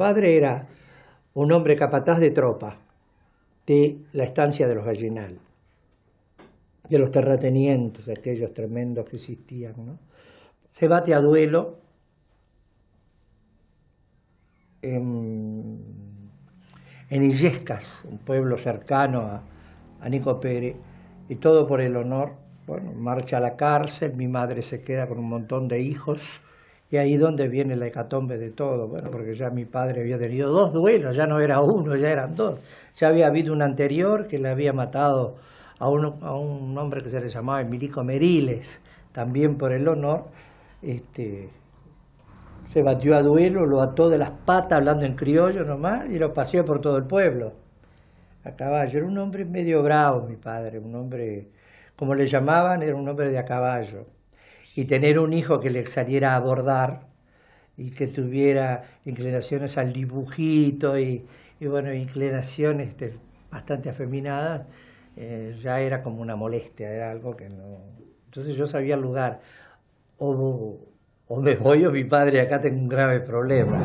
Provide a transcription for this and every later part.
padre era un hombre capataz de tropa de la estancia de los Gallinal, de los terratenientes, aquellos tremendos que existían, ¿no? Se bate a duelo en Illescas, un pueblo cercano a Nico Pérez, y todo por el honor. Bueno, marcha a la cárcel, mi madre se queda con un montón de hijos, y ahí donde viene la hecatombe de todo. Bueno, porque ya mi padre había tenido 2 duelos, ya no era uno, ya eran 2. Ya había habido un anterior que le había matado a un hombre que se le llamaba Emilico Meriles, también por el honor. Se batió a duelo, lo ató de las patas, hablando en criollo nomás, y lo paseó por todo el pueblo, a caballo. Era un hombre medio bravo, mi padre, un hombre, como le llamaban, era un hombre de a caballo. Y tener un hijo que le saliera a bordar y que tuviera inclinaciones al dibujito y bueno, inclinaciones bastante afeminadas, ya era como una molestia, era algo que no... Entonces yo sabía el lugar, o me voy o mi padre, acá tengo un grave problema.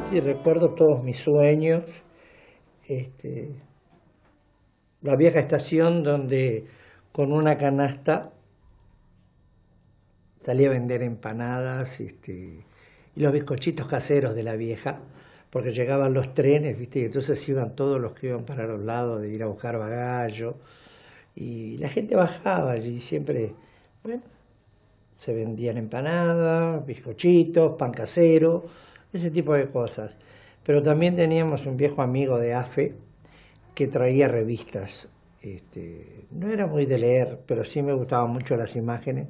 Sí, recuerdo todos mis sueños, la vieja estación donde con una canasta salía a vender empanadas y los bizcochitos caseros de la vieja, porque llegaban los trenes, ¿viste? Y entonces iban todos los que iban para los lados de ir a buscar bagallo, y la gente bajaba y siempre, bueno, se vendían empanadas, bizcochitos, pan casero, ese tipo de cosas. Pero también teníamos un viejo amigo de AFE que traía revistas. No era muy de leer, pero sí me gustaban mucho las imágenes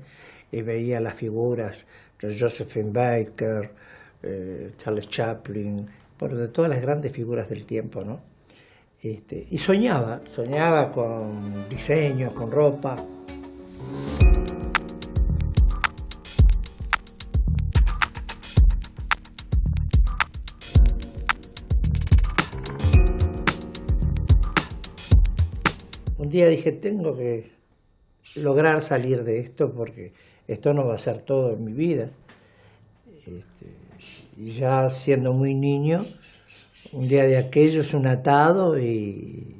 y veía las figuras de Josephine Baker, Charles Chaplin, bueno, de todas las grandes figuras del tiempo, ¿no? Y soñaba con diseños, con ropa. Un día dije, tengo que lograr salir de esto porque esto no va a ser todo en mi vida. Y ya siendo muy niño, un día de aquellos, un atado y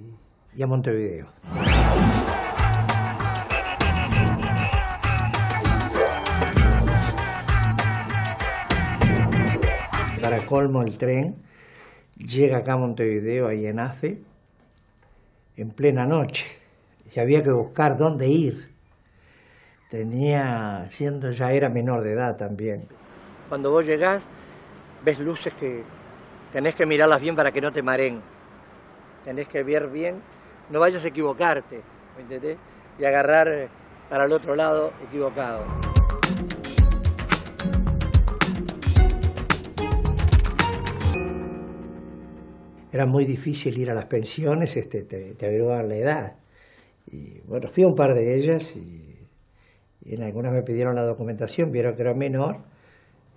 a Montevideo. Para colmo, el tren llega acá a Montevideo, ahí en AFE, en plena noche, y había que buscar dónde ir. Ya era menor de edad también. Cuando vos llegás, ves luces que tenés que mirarlas bien para que no te mareen. Tenés que ver bien, no vayas a equivocarte, ¿me entendés? Y agarrar para el otro lado equivocado. Era muy difícil ir a las pensiones, te averiguaban la edad. Y bueno, fui a un par de ellas y en algunas me pidieron la documentación, vieron que era menor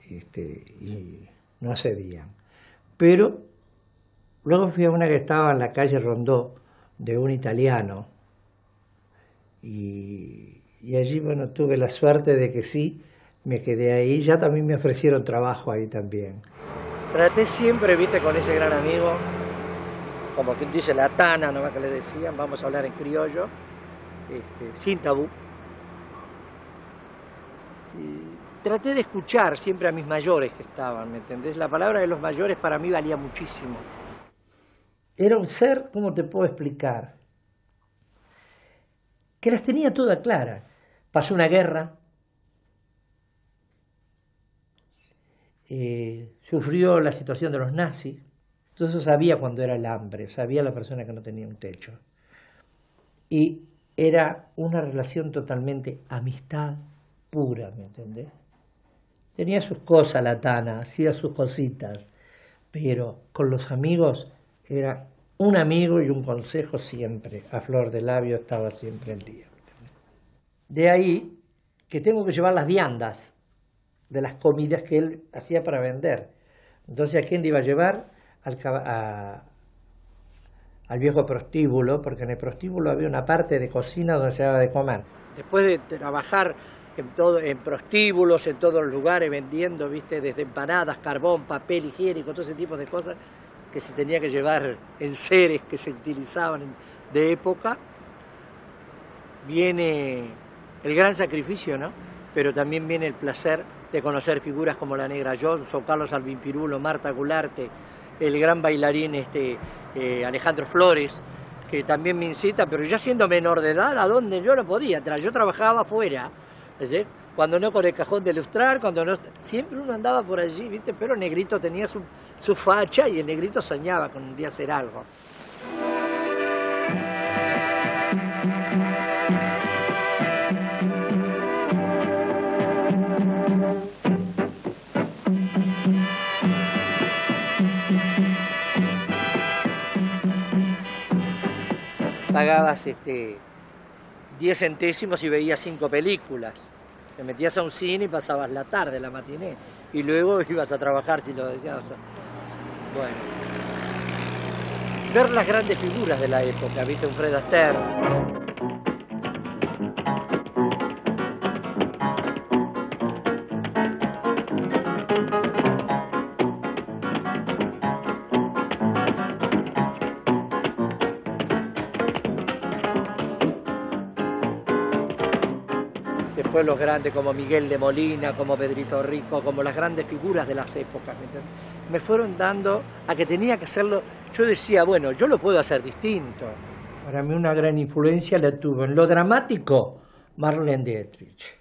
y no accedían. Pero luego fui a una que estaba en la calle Rondó, de un italiano, y allí, bueno, tuve la suerte de que sí, me quedé ahí. Ya también me ofrecieron trabajo ahí también. Traté siempre, viste, con ese gran amigo, como quien dice la tana, nomás que le decían, vamos a hablar en criollo, sin tabú. Y traté de escuchar siempre a mis mayores que estaban, ¿me entendés? La palabra de los mayores para mí valía muchísimo. Era un ser, ¿cómo te puedo explicar? Que las tenía todas claras. Pasó una guerra, sufrió la situación de los nazis, entonces sabía cuando era el hambre, sabía la persona que no tenía un techo. Y era una relación totalmente amistad pura, ¿me entendés? Tenía sus cosas la tana, hacía sus cositas, pero con los amigos era un amigo y un consejo siempre, a flor de labio estaba siempre el día. ¿Me entendés? De ahí que tengo que llevar las viandas de las comidas que él hacía para vender. Entonces, ¿a quién le iba a llevar? Al viejo prostíbulo, porque en el prostíbulo había una parte de cocina donde se daba de comer. Después de trabajar en prostíbulos, en todos los lugares, vendiendo, ¿viste? Desde empanadas, carbón, papel higiénico, todo ese tipo de cosas que se tenía que llevar en seres que se utilizaban de época. Viene el gran sacrificio, ¿no? Pero también viene el placer de conocer figuras como la Negra Johnson, Carlos Alvin Pirulo, Marta Gularte, el gran bailarín Alejandro Flores, que también me incita, pero ya siendo menor de edad, a donde yo no podía entrar. Yo trabajaba afuera, ¿sí? Cuando no con el cajón de lustrar, cuando no, siempre uno andaba por allí, ¿viste? Pero el Negrito tenía su facha y el Negrito soñaba con un día hacer algo. Pagabas 10 centésimos y veías 5 películas. Te metías a un cine y pasabas la tarde, la matiné. Y luego ibas a trabajar si lo deseabas. Bueno. Ver las grandes figuras de la época, ¿viste? Un Fred Astaire. Después los grandes como Miguel de Molina, como Pedrito Rico, como las grandes figuras de las épocas, me fueron dando a que tenía que hacerlo. Yo decía, bueno, yo lo puedo hacer distinto. Para mí una gran influencia la tuvo en lo dramático Marlene Dietrich,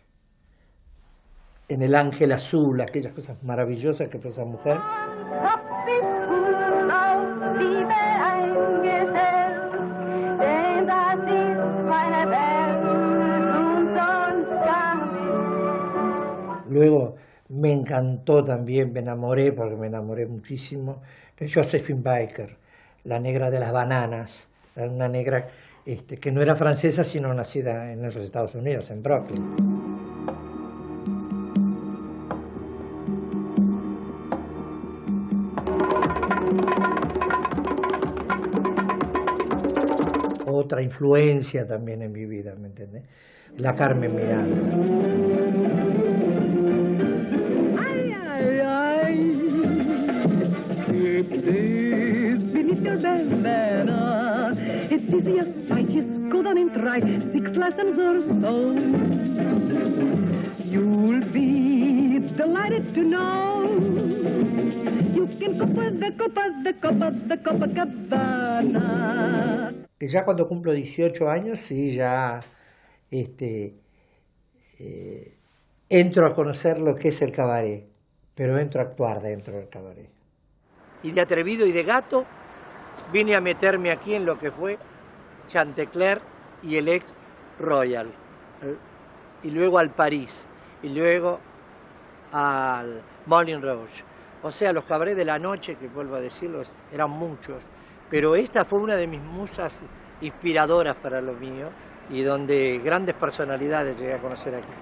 en El Ángel Azul, aquellas cosas maravillosas que fue esa mujer. Luego me encantó también, me enamoré, porque me enamoré muchísimo, de Josephine Baker, la negra de las bananas, una negra que no era francesa, sino nacida en los Estados Unidos, en Brooklyn. Otra influencia también en mi vida, ¿me entiendes? La Carmen Miranda. It's easy as pie, just go down and try 6 lessons or so. You'll be delighted to know you can cope with the Copacabana. Que ya cuando cumplo 18 años, sí, ya entro a conocer lo que es el cabaret, pero entro a actuar dentro del cabaret. Y de atrevido y de gato, vine a meterme aquí en lo que fue Chantecler y el ex Royal, y luego al París, y luego al Moulin Rouge. O sea, los cabarets de la noche, que vuelvo a decirlo, eran muchos, pero esta fue una de mis musas inspiradoras para lo mío, y donde grandes personalidades llegué a conocer aquí.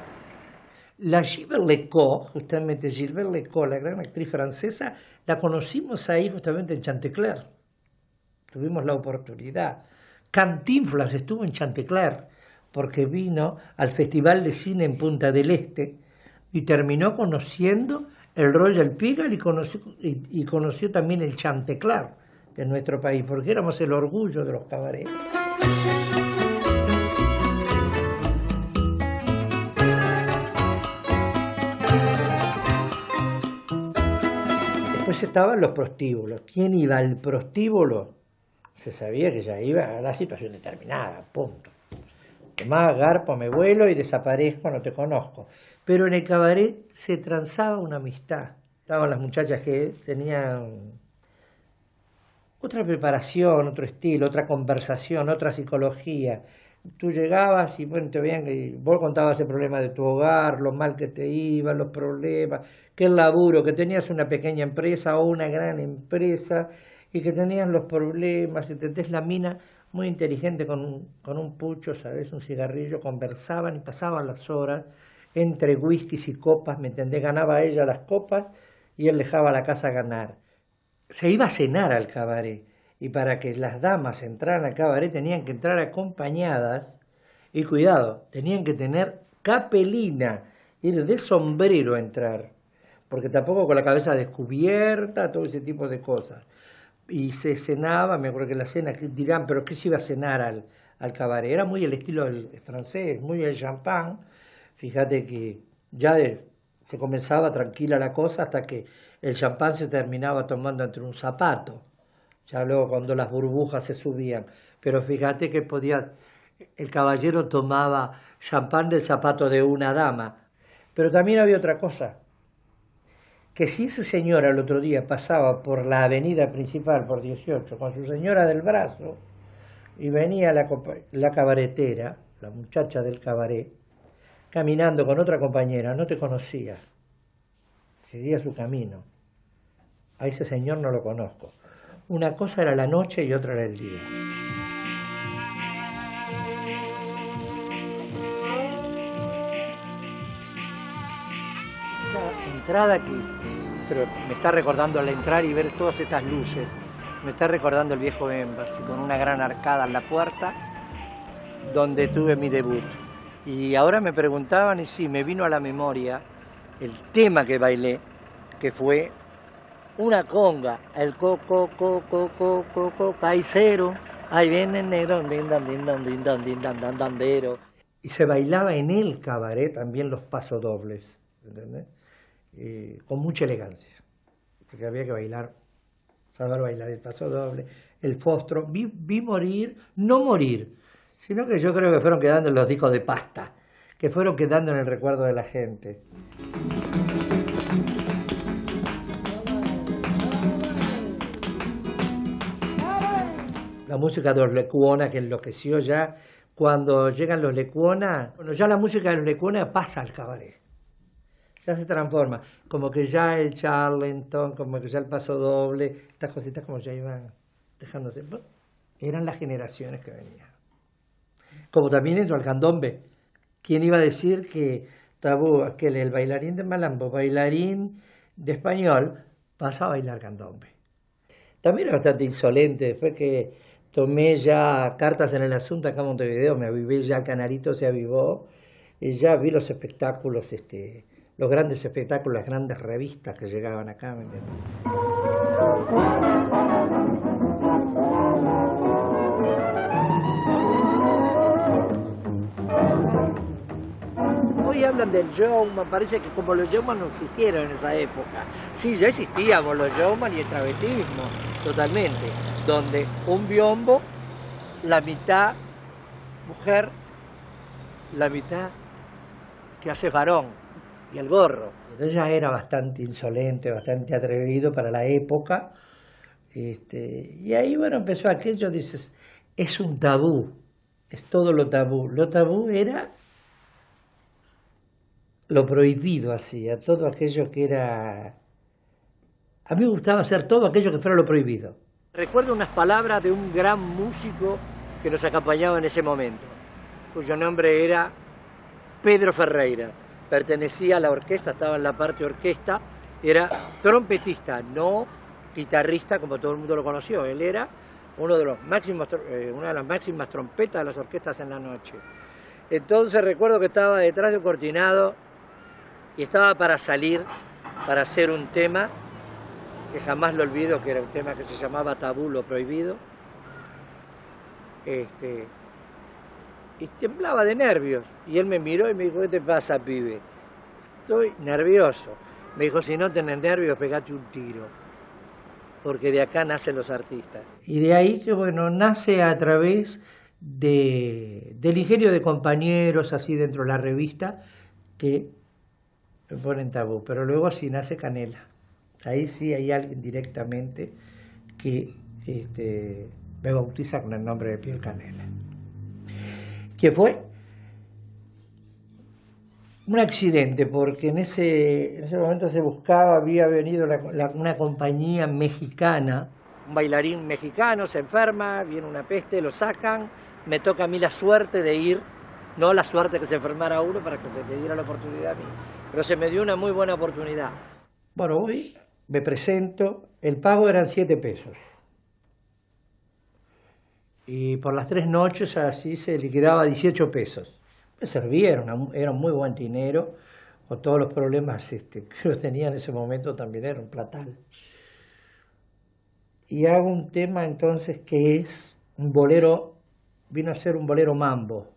La Gilbert Lecaux, justamente Gilbert Lecaux, la gran actriz francesa, la conocimos ahí justamente en Chantecler. Tuvimos la oportunidad. Cantinflas estuvo en Chantecler porque vino al Festival de Cine en Punta del Este y terminó conociendo el Royal Pigalle y conoció también el Chantecler de nuestro país, porque éramos el orgullo de los cabarets. Después estaban los prostíbulos. ¿Quién iba al prostíbulo? Se sabía que ya iba a la situación determinada, punto. Tomás, garpo, me vuelo y desaparezco, no te conozco. Pero en el cabaret se transaba una amistad. Estaban las muchachas que tenían otra preparación, otro estilo, otra conversación, otra psicología. Tú llegabas y bueno, te veían que vos contabas el problema de tu hogar, lo mal que te iba, los problemas, que el laburo, que tenías una pequeña empresa o una gran empresa y que tenías los problemas, y te la mina muy inteligente con un pucho, ¿sabes? Un cigarrillo, conversaban y pasaban las horas entre whiskies y copas, ¿me entendés? Ganaba ella las copas y él dejaba la casa ganar. Se iba a cenar al cabaret. Y para que las damas entraran al cabaret tenían que entrar acompañadas y cuidado, tenían que tener capelina, ir de sombrero a entrar, porque tampoco con la cabeza descubierta, todo ese tipo de cosas. Y se cenaba, me acuerdo que la cena, dirán, pero ¿qué se iba a cenar al cabaret? Era muy el estilo del francés, muy el champán. Fíjate que ya se comenzaba tranquila la cosa hasta que el champán se terminaba tomando entre un zapato, ya luego cuando las burbujas se subían. Pero fíjate que el caballero tomaba champán del zapato de una dama. Pero también había otra cosa, que si esa señora el otro día pasaba por la avenida principal, por 18, con su señora del brazo, y venía la cabaretera, la muchacha del cabaret, caminando con otra compañera, no te conocía, seguía su camino. A ese señor no lo conozco. Una cosa era la noche y otra era el día. Esta entrada pero me está recordando al entrar y ver todas estas luces, me está recordando el viejo Embassy, con una gran arcada en la puerta, donde tuve mi debut. Y ahora me preguntaban, y sí, me vino a la memoria el tema que bailé, que fue una conga, el paisero, ahí viene el negro, dandero. Y se bailaba en el cabaret también los pasodobles, ¿entendés? Con mucha elegancia, porque había que bailar, saber bailar el pasodoble, el fostro. Vi morir, no morir, sino que yo creo que fueron quedando en los discos de pasta, que fueron quedando en el recuerdo de la gente. La música de los Lecuona, que enloqueció ya, cuando llegan los Lecuona, bueno, ya la música de los Lecuona pasa al cabaret, ya se transforma, como que ya el Charleston, como que ya el pasodoble, estas cositas como ya iban dejándose, eran las generaciones que venían. Como también entró al candombe. ¿Quién iba a decir que Tabú, el bailarín de malambo, bailarín de español, pasa a bailar candombe? También era bastante insolente, después que tomé ya cartas en el asunto acá en Montevideo, me avivé ya, Canarito se avivó, y ya vi los espectáculos, los grandes espectáculos, las grandes revistas que llegaban acá, ¿me entiendes? Hoy hablan del showman, parece que como los showman no existieron en esa época. Sí, ya existíamos los showman y el travestismo, totalmente, donde un biombo, la mitad mujer, la mitad que hace varón, y el gorro. Ella era bastante insolente, bastante atrevido para la época, y ahí, bueno, empezó aquello, dices, es un tabú, es todo lo tabú. Lo tabú era lo prohibido, hacía todo aquello que era... A mí me gustaba hacer todo aquello que fuera lo prohibido. Recuerdo unas palabras de un gran músico que nos acompañaba en ese momento, cuyo nombre era Pedro Ferreira. Pertenecía a la orquesta, estaba en la parte orquesta, era trompetista, no guitarrista como todo el mundo lo conoció. Él era una de las máximas trompetas de las orquestas en la noche. Entonces recuerdo que estaba detrás de un cortinado y estaba para salir, para hacer un tema, que jamás lo olvido, que era un tema que se llamaba Tabú, lo prohibido. Y temblaba de nervios. Y él me miró y me dijo, ¿qué te pasa, pibe? Estoy nervioso. Me dijo, si no tenés nervios, pegate un tiro, porque de acá nacen los artistas. Y de ahí que, bueno, nace a través del ingenio de compañeros, así dentro de la revista, que me ponen Tabú. Pero luego así nace Canela. Ahí sí hay alguien directamente que me bautiza con el nombre de Piel Canela. Que fue un accidente, porque en ese momento se buscaba, había venido una compañía mexicana, un bailarín mexicano se enferma, viene una peste, lo sacan, me toca a mí la suerte de ir, no la suerte que se enfermara uno para que se me diera la oportunidad a mí, pero se me dio una muy buena oportunidad. Bueno, hoy me presento, el pago eran 7 pesos. Y por las 3 noches así se liquidaba 18 pesos. me servía, era un muy buen dinero, con todos los problemas que yo tenía en ese momento también era un platal. Y hago un tema entonces que es un bolero, vino a ser un bolero mambo,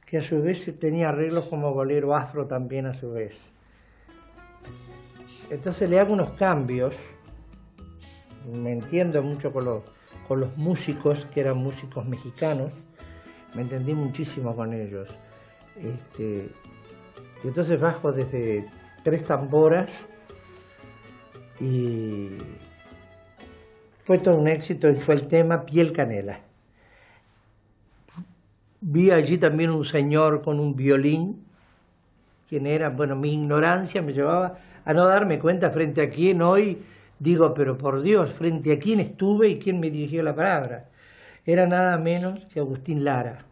que a su vez tenía arreglos como bolero afro también a su vez. Entonces le hago unos cambios, me entiendo mucho con los músicos, que eran músicos mexicanos, me entendí muchísimo con ellos. Y entonces bajo desde 3 tamboras y fue todo un éxito y fue el tema Piel Canela. Vi allí también un señor con un violín, quien era, bueno, mi ignorancia me llevaba a no darme cuenta frente a quién hoy digo, pero por Dios, frente a quién estuve y quién me dirigió la palabra. Era nada menos que Agustín Lara,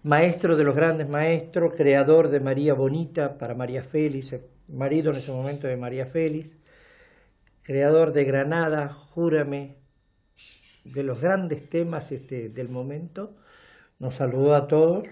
maestro de los grandes maestros, creador de María Bonita para María Félix, marido en ese momento de María Félix, creador de Granada, Júrame, de los grandes temas del momento. Nos saludó a todos,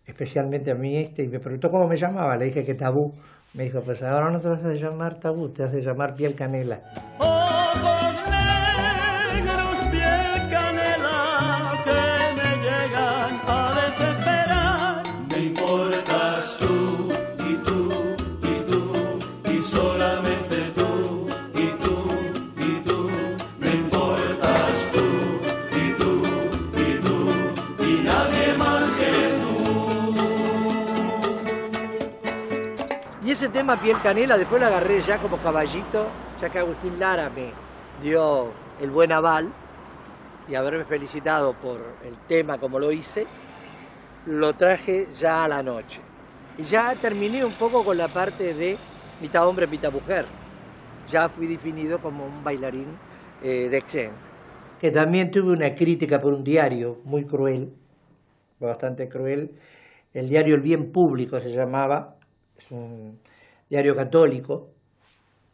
especialmente a mí y me preguntó cómo me llamaba. Le dije que Tabú. Me dijo, pues ahora no te vas a llamar Tabú, te vas a llamar Piel Canela. Ojos negros, piel canela, que me llegan a desesperar. Me importas tú, y tú, y tú, y solamente tú, y tú, y tú. Me importas tú, y tú, y tú, y nadie más que tú. Y ese tema Piel Canela después lo agarré ya como caballito, ya que Agustín Lara me dio el buen aval y haberme felicitado por el tema como lo hice, lo traje ya a la noche. Y ya terminé un poco con la parte de mitad hombre, mitad mujer. Ya fui definido como un bailarín de Exen. Que también tuve una crítica por un diario muy cruel, bastante cruel. El diario El Bien Público se llamaba. Es un diario católico,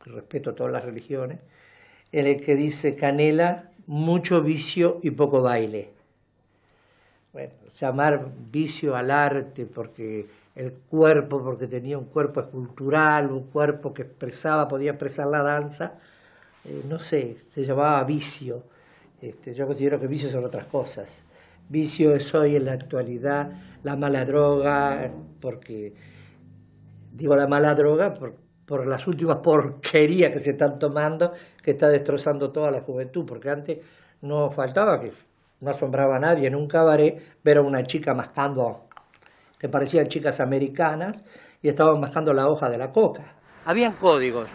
que respeto a todas las religiones, en el que dice Canela, mucho vicio y poco baile. Bueno, llamar vicio al arte porque el cuerpo, porque tenía un cuerpo escultural, un cuerpo que podía expresar la danza, no sé, se llamaba vicio. Yo considero que vicio son otras cosas. Vicio es hoy en la actualidad la mala droga, porque digo la mala droga por las últimas porquerías que se están tomando, que está destrozando toda la juventud, porque antes no faltaba que no asombraba a nadie en un cabaret ver a una chica mascando, que parecían chicas americanas, y estaban mascando la hoja de la coca. Habían códigos.